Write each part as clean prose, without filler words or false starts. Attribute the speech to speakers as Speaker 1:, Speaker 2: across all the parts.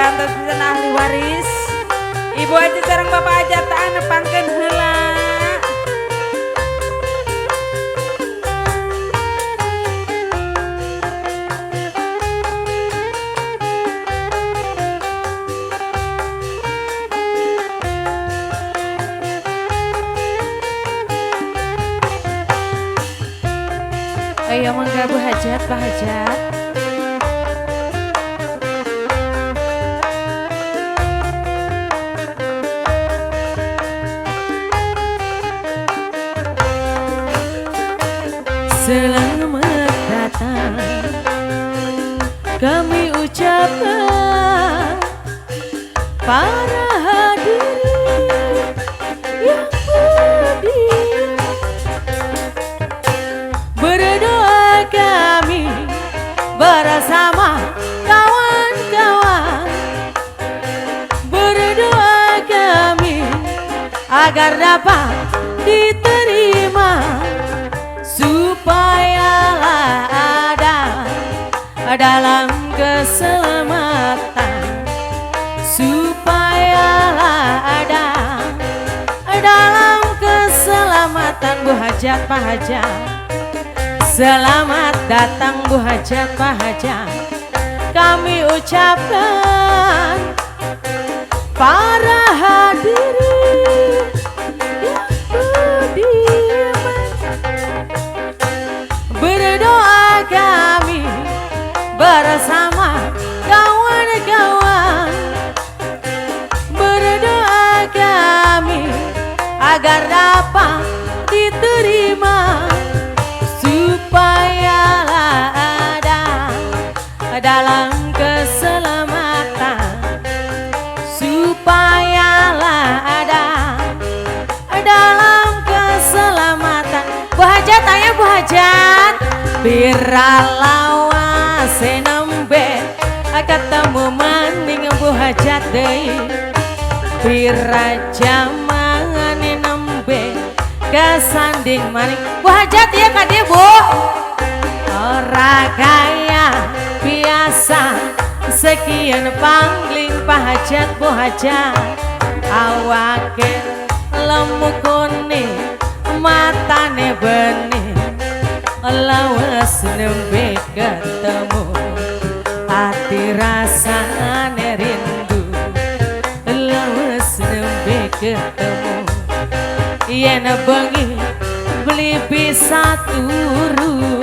Speaker 1: diantos pisan ahli waris. Ibu aja sareng bapak aja tak nepangkeun heula. Ayo mangga Bu Hajat, Pak Hajat. Selamat datang kami ucapkan para hadirin yang budiman. Berdoa kami bersama kawan-kawan, berdoa kami agar dapat diterima, supayalah ada dalam keselamatan, supayalah ada dalam keselamatan. Bu Hajat, Pak Hajat, selamat datang Bu Hajat, Pak Hajat. Kami ucapkan para hadirin yang budiman. Berdoa kami bersama kawan-kawan, berdoa kami agar dapat diterima, supayalah ada dalam keselamatan, supayalah ada dalam keselamatan. Bu Hajat, ayo Bu Hajat. Biralawas nembe ketemu maning Bu Hajat deui, birajaman nembe kesanding maning. Bu Hajat ya kade Bu. Ora kaya biasa sekian pangling Pak Hajat, Bu Hajat. Awake lemu kuning, matane bening, lawas nembe ketemu, hati rasane rindu, lawas nembe ketemu. Yen bengi beli bisa turu.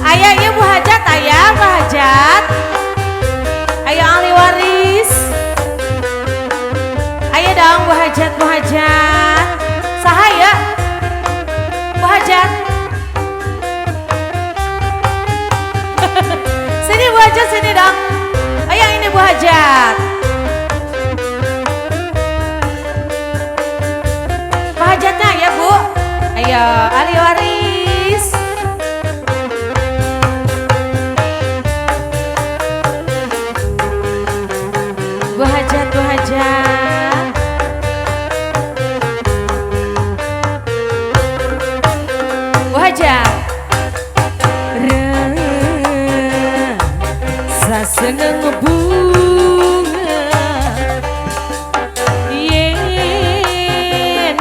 Speaker 1: Ayo ya Bu Hajat, ayo Pak Hajat, ayo ahli waris, ayo dong Bu Hajat, Bu Hajat, sahaya Bu Hajat. Sini Bu Hajat, sini dong. Ayo ini Bu Hajat. Pak Hajatnya ya Bu. Ayo ahli waris. Bu Hajat, Bu Hajat. Bu Hajat. Seneng bunga yen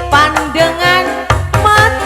Speaker 1: pandangan mata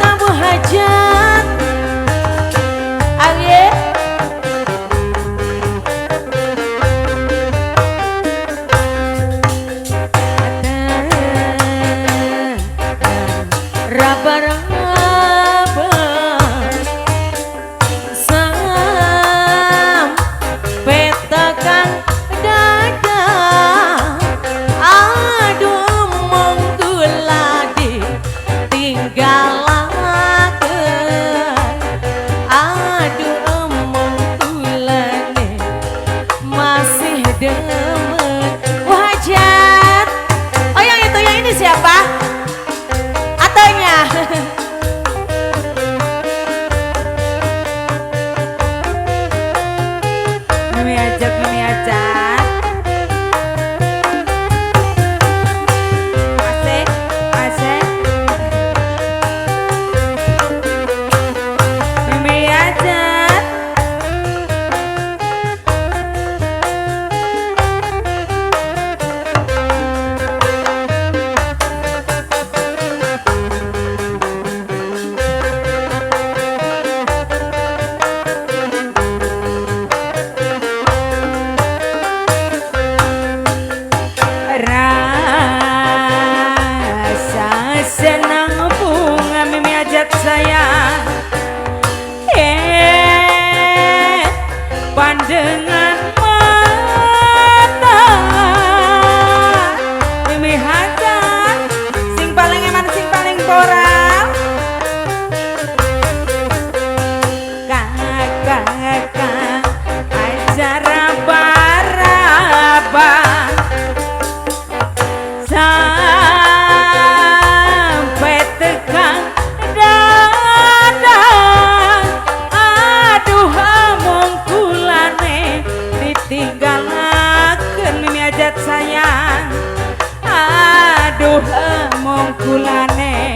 Speaker 1: kulane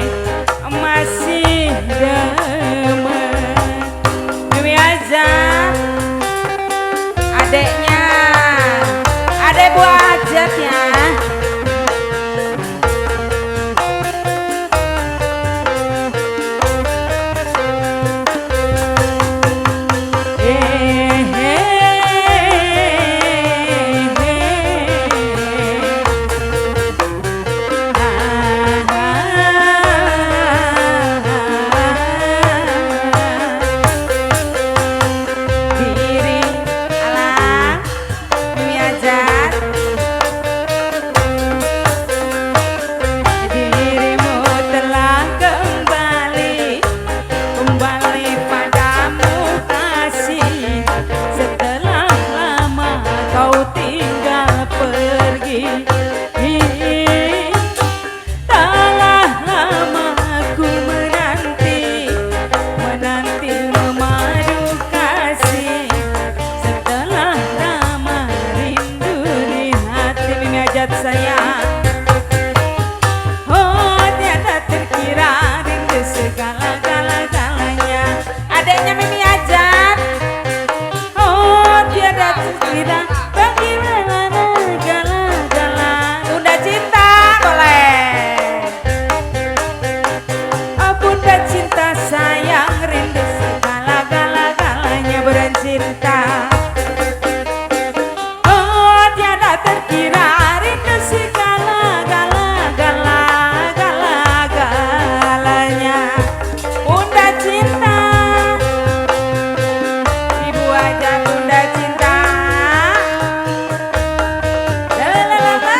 Speaker 1: masih demen. Mimi Azab adeknya, adek Bu Ajat ya. Sayang, oh tiada terkira rindu segala-galanya. Adeknya Mimi Ajat, oh tiada terkira bagaimana gala-gala. Bunda Cinta boleh, oh Bunda Cinta sayang rindu segala-galanya. Bunda Cinta, oh tiada terkira segala-galanya. Bunda Cinta, Ibu Ajat Bunda Cinta, lama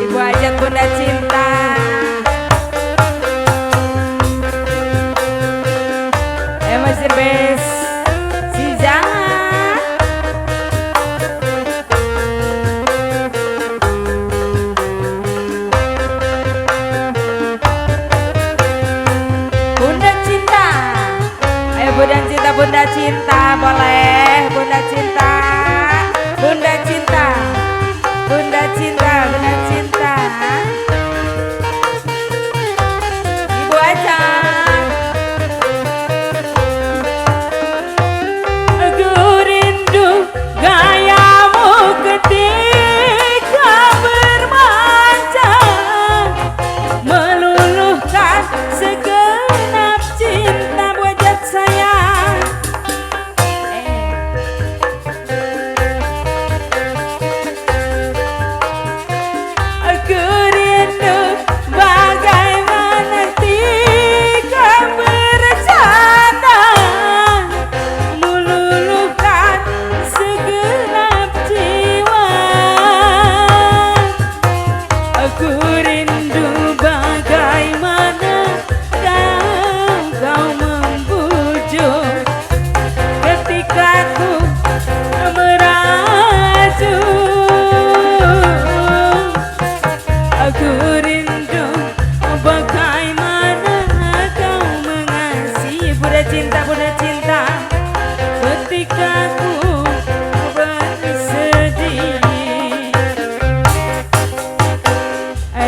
Speaker 1: Ibu Ajat Bunda Cinta. Masih bes si jangan. Bunda Cinta, ayo Bunda Cinta, Bunda Cinta boleh. Bunda Cinta, Bunda Cinta, Bunda Cinta, Bunda Cinta. Ibu Ajat, aku rindu gayamu ketika bermanja, meluluhkan segenap cinta. Bu Ajat sayang, aku rindu bagaimana ketika bercanda, meluluhkan segenap jiwa. Aku rindu bagaimana kau membujuk ketika ku merajuk. Aku rindu bagaimana kau mengasihi. Bunda Cinta, Bunda Cinta, ketika ku bersedih.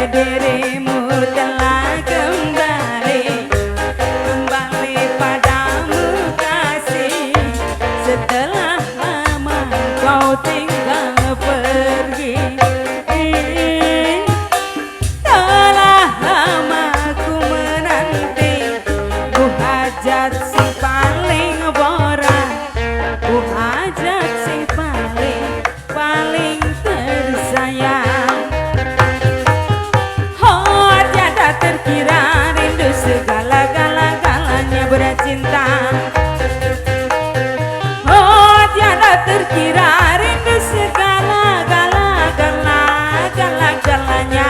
Speaker 1: Dirimu telah kembali padamu kasih. Setelah lama kau tinggal pergi, telah lama ku menanti. Bu Ajat si paling borak, Bu Ajat si paling tersayang. Oh tiada terkira rindu segala-galanya. Bunda Cinta, oh tiada terkira rindu segala-galanya.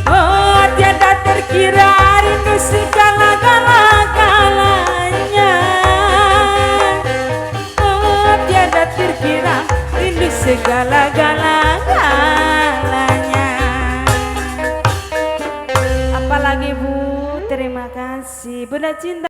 Speaker 1: Oh tiada terkira rindu segala-galanya. Oh tiada terkira rindu segala-galanya. Apalagi Bu, terima kasih Bunda Cinta.